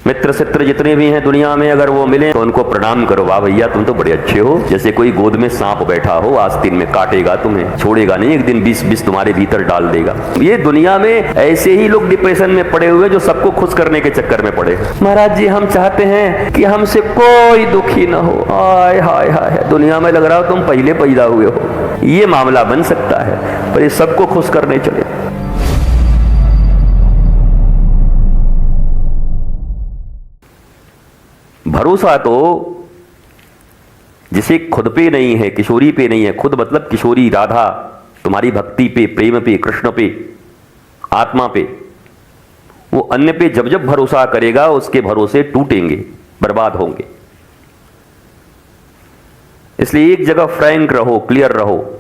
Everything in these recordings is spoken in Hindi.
मित्र सित्र जितने भी हैं दुनिया में, अगर वो मिले तो उनको प्रणाम करो। वाह भैया तुम तो बड़े अच्छे हो। जैसे कोई गोद में सांप बैठा हो, आस्तीन में काटेगा तुम्हें, छोड़ेगा नहीं, एक दिन विष तुम्हारे भीतर डाल देगा। ये दुनिया में ऐसे ही लोग डिप्रेशन में पड़े हुए जो सबको खुश करने के चक्कर में पड़े। महाराज जी हम चाहते हैं कि हमसे कोई दुखी ना हो। हाय हाय हाय, दुनिया में लग रहा हो तुम पहले पैदा हुए हो। ये मामला बन सकता है, पर ये सबको खुश करने चले। भरोसा तो जिसे खुद पे नहीं है, किशोरी पे नहीं है, खुद मतलब किशोरी राधा, तुम्हारी भक्ति पे, प्रेम पे, कृष्ण पे, आत्मा पे, वो अन्य पे जब जब भरोसा करेगा उसके भरोसे टूटेंगे, बर्बाद होंगे। इसलिए एक जगह फ्रैंक रहो, क्लियर रहो।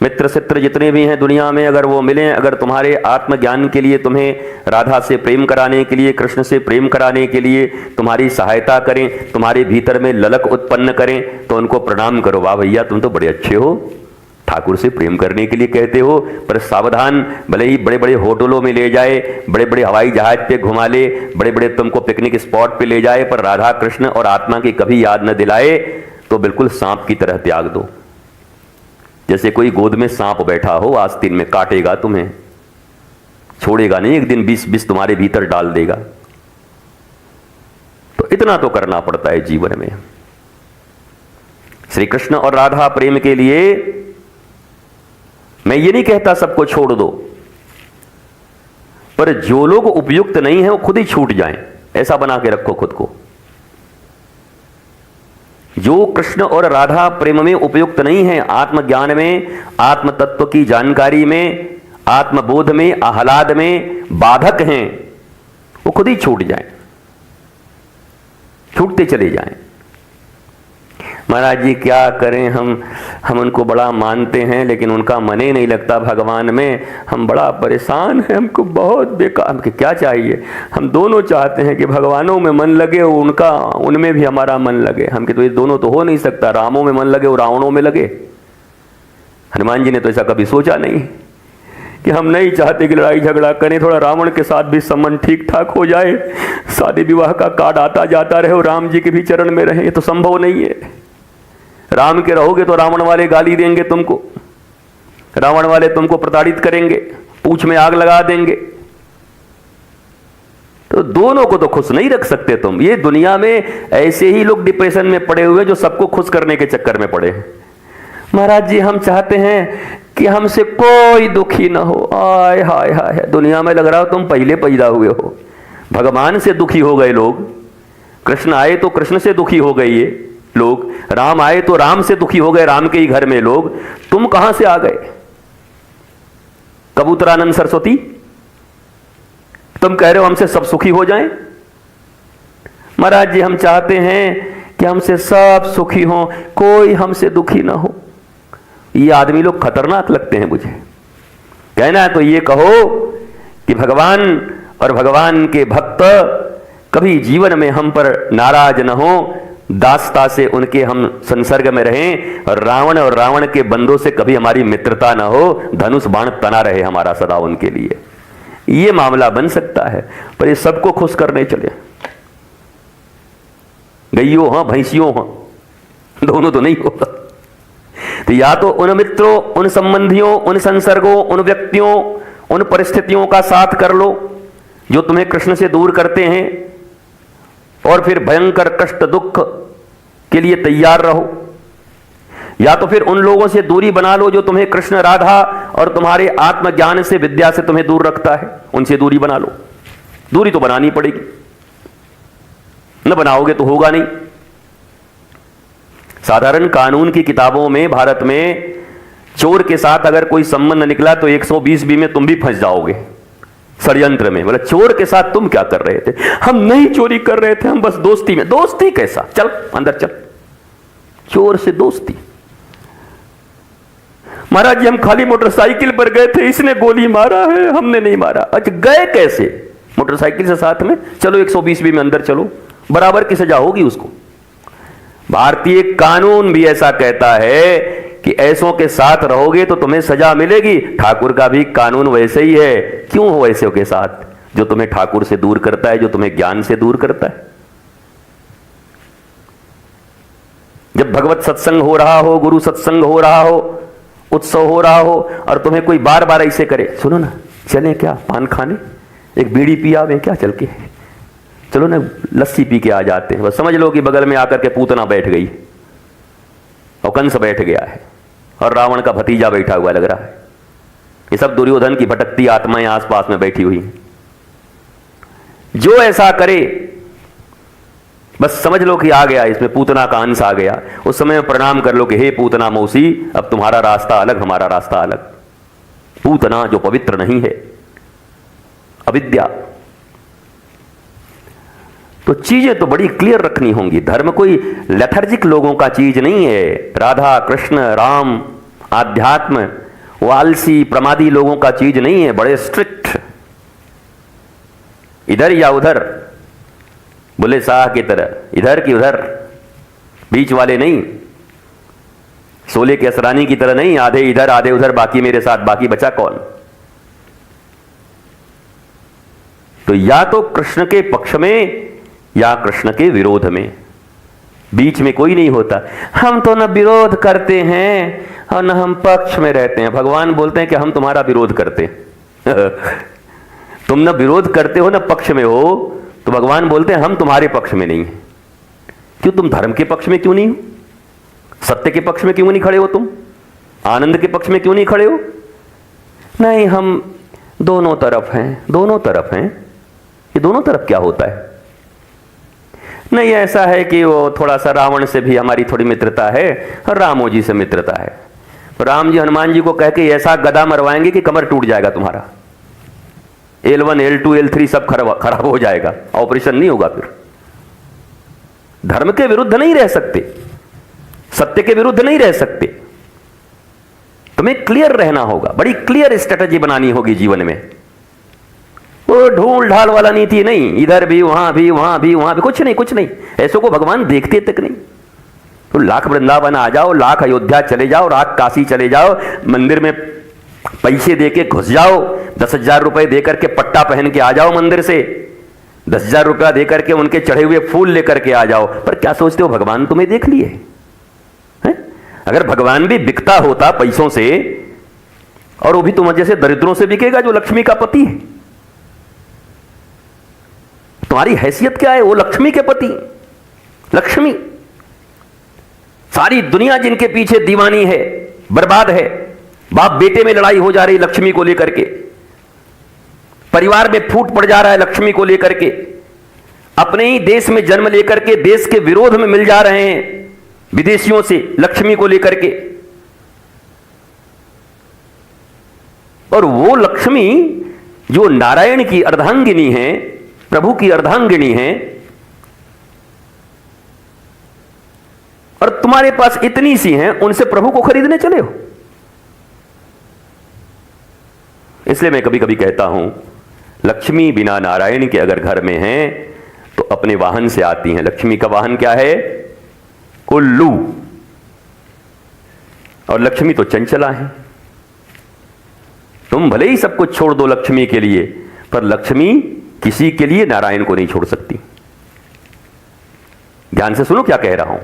मित्र सित्र जितने भी हैं दुनिया में, अगर वो मिलें, अगर तुम्हारे आत्मज्ञान के लिए, तुम्हें राधा से प्रेम कराने के लिए, कृष्ण से प्रेम कराने के लिए तुम्हारी सहायता करें, तुम्हारे भीतर में ललक उत्पन्न करें, तो उनको प्रणाम करो। वाह भैया तुम तो बड़े अच्छे हो। ठाकुर से प्रेम करने के लिए कहते हो, पर सावधान, भले ही बड़े बड़े होटलों में ले जाए, बड़े बड़े हवाई जहाज पे घुमा ले, बड़े बड़े तुमको पिकनिक स्पॉट पे ले जाए, पर राधा कृष्ण और आत्मा की कभी याद न दिलाए तो बिल्कुल सांप की तरह त्याग दो। जैसे कोई गोद में सांप बैठा हो, आस्तीन में काटेगा तुम्हें, छोड़ेगा नहीं, एक दिन विष तुम्हारे भीतर डाल देगा। तो इतना तो करना पड़ता है जीवन में। श्री कृष्ण और राधा प्रेम के लिए मैं ये नहीं कहता सबको छोड़ दो, पर जो लोग उपयुक्त नहीं है वो खुद ही छूट जाएं, ऐसा बना के रखो खुद को। जो कृष्ण और राधा प्रेम में उपयुक्त नहीं है, आत्मज्ञान में, आत्म तत्व की जानकारी में, आत्मबोध में, आह्लाद में बाधक हैं, वो खुद ही छूट जाएं, छूटते चले जाएं। महाराज जी क्या करें, हम उनको बड़ा मानते हैं लेकिन उनका मन ही नहीं लगता भगवान में, हम बड़ा परेशान हैं, हमको बहुत बेकार। हमको क्या चाहिए, हम दोनों चाहते हैं कि भगवानों में मन लगे, उनका उनमें भी हमारा मन लगे। हम कि तो ये दोनों तो हो नहीं सकता, रामों में मन लगे और रावणों में लगे। हनुमान जी ने तो ऐसा कभी सोचा नहीं कि हम नहीं चाहते कि लड़ाई झगड़ा करें, थोड़ा रावण के साथ भी संबंध ठीक ठाक हो जाए, शादी विवाह का कार्ड आता जाता रहे और राम जी के भी चरण में रहे। ये तो संभव नहीं है। राम के रहोगे तो रावण वाले गाली देंगे तुमको, रावण वाले तुमको प्रताड़ित करेंगे, पूंछ में आग लगा देंगे। तो दोनों को तो खुश नहीं रख सकते तुम। ये दुनिया में ऐसे ही लोग डिप्रेशन में पड़े हुए जो सबको खुश करने के चक्कर में पड़े हैं। महाराज जी हम चाहते हैं कि हमसे कोई दुखी ना हो। हाय हाय हाय, दुनिया में लग रहा हो तुम पहले पैदा हुए हो। भगवान से दुखी हो गए लोग, कृष्ण आए तो कृष्ण से दुखी हो गए ये लोग, राम आए तो राम से दुखी हो गए, राम के ही घर में लोग। तुम कहां से आ गए? कबूतरानंद सरस्वती, तुम कह रहे हो हमसे सब सुखी हो जाएं। महाराज जी हम चाहते हैं कि हमसे सब सुखी हो, कोई हमसे दुखी ना हो। ये आदमी लोग खतरनाक लगते हैं मुझे। कहना है तो ये कहो कि भगवान और भगवान के भक्त कभी जीवन में हम पर नाराज न हो, दासता से उनके हम संसर्ग में रहें, और रावण के बंदों से कभी हमारी मित्रता ना हो, धनुष बाण तना रहे हमारा सदा उनके लिए। ये मामला बन सकता है, पर ये सबको खुश करने चले। गईयों हाँ भैंसियों हाँ, दोनों तो नहीं होता। तो या तो उन मित्रों, उन संबंधियों, उन संसर्गों, उन व्यक्तियों, उन परिस्थितियों का साथ कर लो जो तुम्हें कृष्ण से दूर करते हैं, और फिर भयंकर कष्ट दुख के लिए तैयार रहो। या तो फिर उन लोगों से दूरी बना लो जो तुम्हें कृष्ण राधा और तुम्हारे आत्मज्ञान से, विद्या से तुम्हें दूर रखता है, उनसे दूरी बना लो। दूरी तो बनानी पड़ेगी, न बनाओगे तो होगा नहीं। साधारण कानून की किताबों में भारत में चोर के साथ अगर कोई संबंध निकला तो 120 में तुम भी फंस जाओगे षड्यंत्र में। बोला चोर के साथ तुम क्या कर रहे थे? हम नहीं चोरी कर रहे थे, हम बस दोस्ती में। दोस्ती कैसा? चल अंदर चल, चोर से दोस्ती। महाराज जी हम खाली मोटरसाइकिल पर गए थे, इसने गोली मारा है, हमने नहीं मारा। अच्छा गए कैसे? मोटरसाइकिल से साथ में। चलो 120 में अंदर चलो, बराबर की सजा होगी उसको। भारतीय कानून भी ऐसा कहता है कि ऐसों के साथ रहोगे तो तुम्हें सजा मिलेगी। ठाकुर का भी कानून वैसे ही है। क्यों हो ऐसों के साथ? जो तुम्हें ठाकुर से दूर करता है, जो तुम्हें ज्ञान से दूर करता है। जब भगवत सत्संग हो रहा हो, गुरु सत्संग हो रहा हो, उत्सव हो रहा हो, और तुम्हें कोई बार बार ऐसे करे, सुनो ना चलें क्या पान खाने, एक बीड़ी पी आवे क्या चल के, चलो ना लस्सी पी के आ जाते हैं, बस समझ लो कि बगल में आकर के पूतना बैठ गई और कंस बैठ गया है और रावण का भतीजा बैठा हुआ लग रहा है। ये सब दुर्योधन की भटकती आत्माएं आसपास में बैठी हुई हैं। जो ऐसा करे बस समझ लो कि आ गया, इसमें पूतना का अंश आ गया। उस समय प्रणाम कर लो कि हे पूतना मौसी, अब तुम्हारा रास्ता अलग, हमारा रास्ता अलग। पूतना जो पवित्र नहीं है, अविद्या। तो चीजें तो बड़ी क्लियर रखनी होंगी। धर्म कोई लेथर्जिक लोगों का चीज नहीं है। राधा कृष्ण राम आध्यात्म वो आलसी प्रमादी लोगों का चीज नहीं है। बड़े स्ट्रिक्ट, इधर या उधर, बुल्ले शाह की तरह, इधर की उधर, बीच वाले नहीं। सोले के असरानी की तरह नहीं, आधे इधर आधे उधर, बाकी मेरे साथ, बाकी बचा कौन। तो या तो कृष्ण के पक्ष में या कृष्ण के विरोध में, बीच में कोई नहीं होता। हम तो न विरोध करते हैं और न हम पक्ष में रहते हैं। भगवान बोलते हैं कि हम तुम्हारा विरोध करते हैं। तुम न विरोध करते हो न पक्ष में हो, तो भगवान बोलते हैं हम तुम्हारे पक्ष में नहीं हैं। क्यों, तुम धर्म के पक्ष में क्यों नहीं हो? सत्य के पक्ष में क्यों नहीं खड़े हो? तुम आनंद के पक्ष में क्यों नहीं खड़े हो? नहीं, हम दोनों तरफ हैं। दोनों तरफ हैं, ये दोनों तरफ क्या होता है? नहीं, ऐसा है कि वो थोड़ा सा रावण से भी हमारी थोड़ी मित्रता है और रामो जी से मित्रता है। राम जी हनुमान जी को कह के ऐसा गदा मरवाएंगे कि कमर टूट जाएगा तुम्हारा, L1 L2 L3 सब खराब हो जाएगा, ऑपरेशन नहीं होगा। फिर धर्म के विरुद्ध नहीं रह सकते, सत्य के विरुद्ध नहीं रह सकते। तुम्हें क्लियर रहना होगा, बड़ी क्लियर स्ट्रेटजी बनानी होगी जीवन में। वो ढूल ढाल वाला नीति नहीं, इधर भी वहां भी वहां भी वहां भी, कुछ नहीं कुछ नहीं। ऐसो को भगवान देखते तक नहीं। तो लाख वृंदावन आ जाओ, लाख अयोध्या चले जाओ, लाख काशी चले जाओ, मंदिर में पैसे देके घुस जाओ, 10,000 रुपए देकर के पट्टा पहन के आ जाओ मंदिर से, 10,000 रुपया देकर के उनके चढ़े हुए फूल लेकर के आ जाओ, पर क्या सोचते हो भगवान तुम्हें देख लिए हैं? अगर भगवान भी बिकता होता पैसों से, और वो भी तुम जैसे दरिद्रों से बिकेगा जो लक्ष्मी का पति है। तुम्हारी हैसियत क्या है? वो लक्ष्मी के पति, लक्ष्मी। सारी दुनिया जिनके पीछे दीवानी है, बर्बाद है, बाप बेटे में लड़ाई हो जा रही लक्ष्मी को लेकर के, परिवार में फूट पड़ जा रहा है लक्ष्मी को लेकर के, अपने ही देश में जन्म लेकर के देश के विरोध में मिल जा रहे हैं विदेशियों से लक्ष्मी को लेकर के। और वो लक्ष्मी जो नारायण की अर्धांगिनी है, प्रभु की अर्धांगिनी है, और तुम्हारे पास इतनी सी हैं, उनसे प्रभु को खरीदने चले हो। इसलिए मैं कभी कभी कहता हूं, लक्ष्मी बिना नारायण के अगर घर में हैं तो अपने वाहन से आती हैं। लक्ष्मी का वाहन क्या है? उल्लू। और लक्ष्मी तो चंचला है। तुम भले ही सब कुछ छोड़ दो लक्ष्मी के लिए, पर लक्ष्मी किसी के लिए नारायण को नहीं छोड़ सकती। ध्यान से सुनो क्या कह रहा हूं।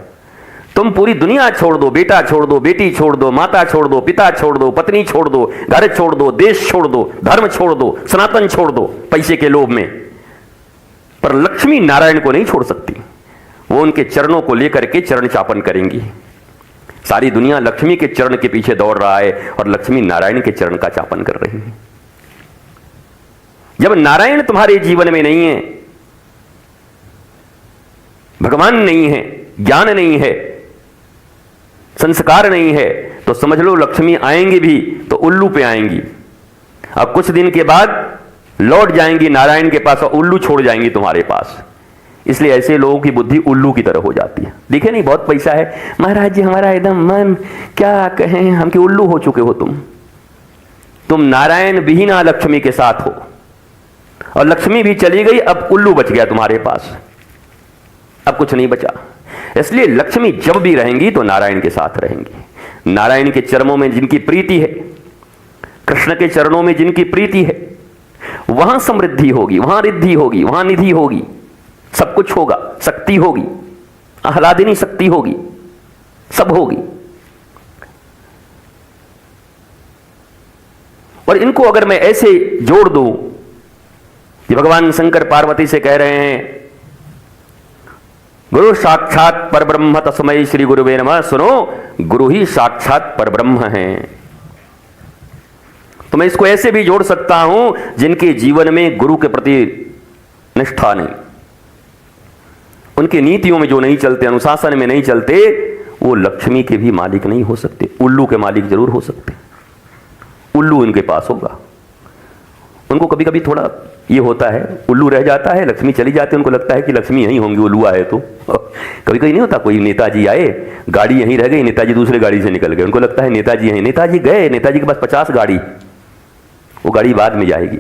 तुम पूरी दुनिया छोड़ दो, बेटा छोड़ दो, बेटी छोड़ दो, माता छोड़ दो, पिता छोड़ दो, पत्नी छोड़ दो, घर छोड़ दो, देश छोड़ दो, धर्म छोड़ दो, सनातन छोड़ दो पैसे के लोभ में, पर लक्ष्मी नारायण को नहीं छोड़ सकती। वो उनके चरणों को लेकर के चरण चापन करेंगी। सारी दुनिया लक्ष्मी के चरण के पीछे दौड़ रहा है और लक्ष्मी नारायण के चरण का चापन कर रही है। जब नारायण तुम्हारे जीवन में नहीं है, भगवान नहीं है, ज्ञान नहीं है, संस्कार नहीं है, तो समझ लो लक्ष्मी आएंगी भी तो उल्लू पे आएंगी। अब कुछ दिन के बाद लौट जाएंगी नारायण के पास और उल्लू छोड़ जाएंगी तुम्हारे पास। इसलिए ऐसे लोगों की बुद्धि उल्लू की तरह हो जाती है। दिखे नहीं बहुत पैसा है, महाराज जी हमारा एकदम मन, क्या कहें हम कि उल्लू हो चुके हो तुम नारायण विहीना लक्ष्मी के साथ हो, और लक्ष्मी भी चली गई, अब उल्लू बच गया तुम्हारे पास, अब कुछ नहीं बचा। इसलिए लक्ष्मी जब भी रहेंगी तो नारायण के साथ रहेंगी। नारायण के चरणों में जिनकी प्रीति है, कृष्ण के चरणों में जिनकी प्रीति है, वहां समृद्धि होगी, वहां रिद्धि होगी, वहां निधि होगी, सब कुछ होगा, शक्ति होगी, आह्लादिनी शक्ति होगी, सब होगी। और इनको अगर मैं ऐसे जोड़ दूं कि भगवान शंकर पार्वती से कह रहे हैं गुरु साक्षात परब्रह्म तस्मै श्री गुरुवे नमः, सुनो गुरु ही साक्षात परब्रह्म हैं। तो मैं इसको ऐसे भी जोड़ सकता हूं जिनके जीवन में गुरु के प्रति निष्ठा नहीं, उनकी नीतियों में जो नहीं चलते, अनुशासन में नहीं चलते, वो लक्ष्मी के भी मालिक नहीं हो सकते, उल्लू के मालिक जरूर हो सकते। उल्लू इनके पास होगा। उनको कभी कभी थोड़ा ये होता है, उल्लू रह जाता है, लक्ष्मी चली जाती है, उनको लगता है कि लक्ष्मी यहीं होंगी, उल्लू आए तो। कभी कभी नहीं होता, कोई नेताजी आए, गाड़ी यहीं रह गई, नेताजी दूसरे गाड़ी से निकल गए, उनको लगता है नेताजी यहीं, नेताजी गए, नेताजी के पास 50 गाड़ी, वो गाड़ी बाद में जाएगी।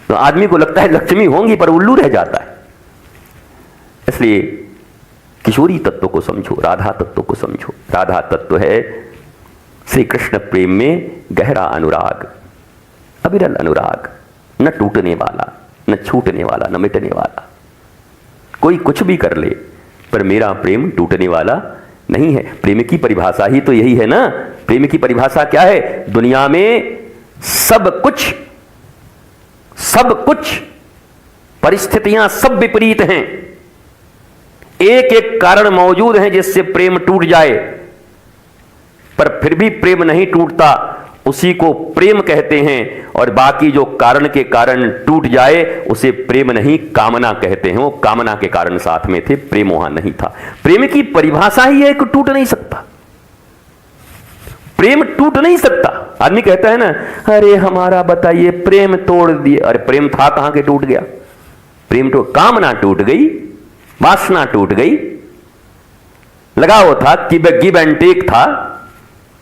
तो आदमी को लगता है लक्ष्मी होंगी, पर उल्लू रह जाता है। इसलिए किशोरी तत्व को समझो, राधा तत्व को समझो। राधा तत्व है श्री कृष्ण प्रेम में गहरा अनुराग, अविरल अनुराग, न टूटने वाला, न छूटने वाला, न मिटने वाला। कोई कुछ भी कर ले, पर मेरा प्रेम टूटने वाला नहीं है। प्रेम की परिभाषा ही तो यही है ना। प्रेम की परिभाषा क्या है? दुनिया में सब कुछ परिस्थितियां सब विपरीत हैं, एक एक कारण मौजूद हैं जिससे प्रेम टूट जाए, पर फिर भी प्रेम नहीं टूटता, उसी को प्रेम कहते हैं। और बाकी जो कारण के कारण टूट जाए उसे प्रेम नहीं, कामना कहते हैं। वो कामना के कारण साथ में थे, प्रेम वहां नहीं था। प्रेम की परिभाषा ही है कि टूट नहीं सकता, प्रेम टूट नहीं सकता। आदमी कहता है ना, अरे हमारा बताइए प्रेम तोड़ दिए, अरे प्रेम था कहां के टूट गया? प्रेम तो कामना टूट गई, वासना टूट गई, लगाव था, गिव एंड टेक था,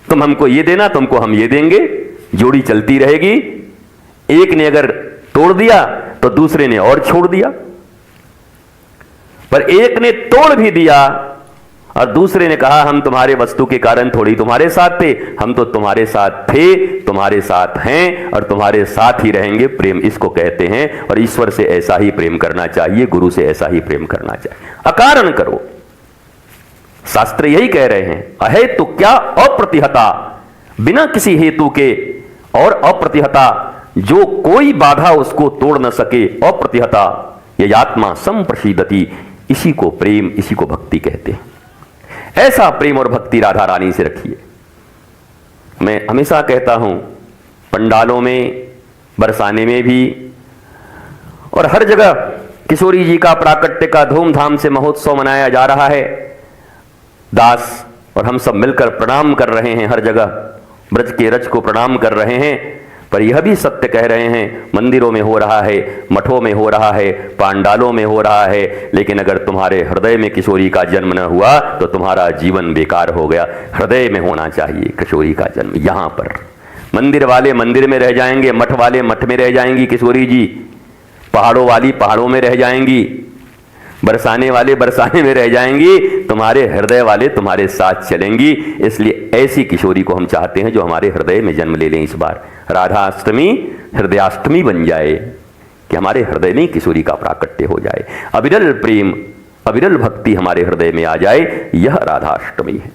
तुम हमको ये देना, तुमको हम ये देंगे, जोड़ी चलती रहेगी। एक ने अगर तोड़ दिया तो दूसरे ने और छोड़ दिया, पर एक ने तोड़ भी दिया और दूसरे ने कहा हम तुम्हारे वस्तु के कारण थोड़ी तुम्हारे साथ थे, हम तो तुम्हारे साथ थे, तुम्हारे साथ हैं और तुम्हारे साथ ही रहेंगे। प्रेम इसको कहते हैं। और ईश्वर से ऐसा ही प्रेम करना चाहिए, गुरु से ऐसा ही प्रेम करना चाहिए। अकारण करो, शास्त्र यही कह रहे हैं, अहेतु क्या अप्रतिहता, बिना किसी हेतु के, और अप्रतिहता जो कोई बाधा उसको तोड़ न सके, अप्रतिहता ये आत्मा संप्रसीदति, इसी को प्रेम, इसी को भक्ति कहते हैं। ऐसा प्रेम और भक्ति राधा रानी से रखिए। मैं हमेशा कहता हूं, पंडालों में, बरसाने में भी और हर जगह किशोरी जी का प्राकट्य का धूमधाम से महोत्सव मनाया जा रहा है। दास और हम सब मिलकर प्रणाम कर रहे हैं, हर जगह ब्रज के रज को प्रणाम कर रहे हैं। पर यह भी सत्य कह रहे हैं, मंदिरों में हो रहा है, मठों में हो रहा है, पांडालों में हो रहा है, लेकिन अगर तुम्हारे हृदय में किशोरी का जन्म न हुआ तो तुम्हारा जीवन बेकार हो गया। हृदय में होना चाहिए किशोरी का जन्म। यहां पर मंदिर वाले मंदिर में रह जाएंगे, मठ वाले मठ में रह जाएंगी किशोरी जी, पहाड़ों वाली पहाड़ों में रह जाएंगी, बरसाने वाले बरसाने में रह जाएंगी, तुम्हारे हृदय वाले तुम्हारे साथ चलेंगी। इसलिए ऐसी किशोरी को हम चाहते हैं जो हमारे हृदय में जन्म ले लें। इस बार राधाष्टमी हृदयाष्टमी बन जाए, कि हमारे हृदय में किशोरी का प्राकट्य हो जाए, अविरल प्रेम, अविरल भक्ति हमारे हृदय में आ जाए। यह राधाष्टमी है।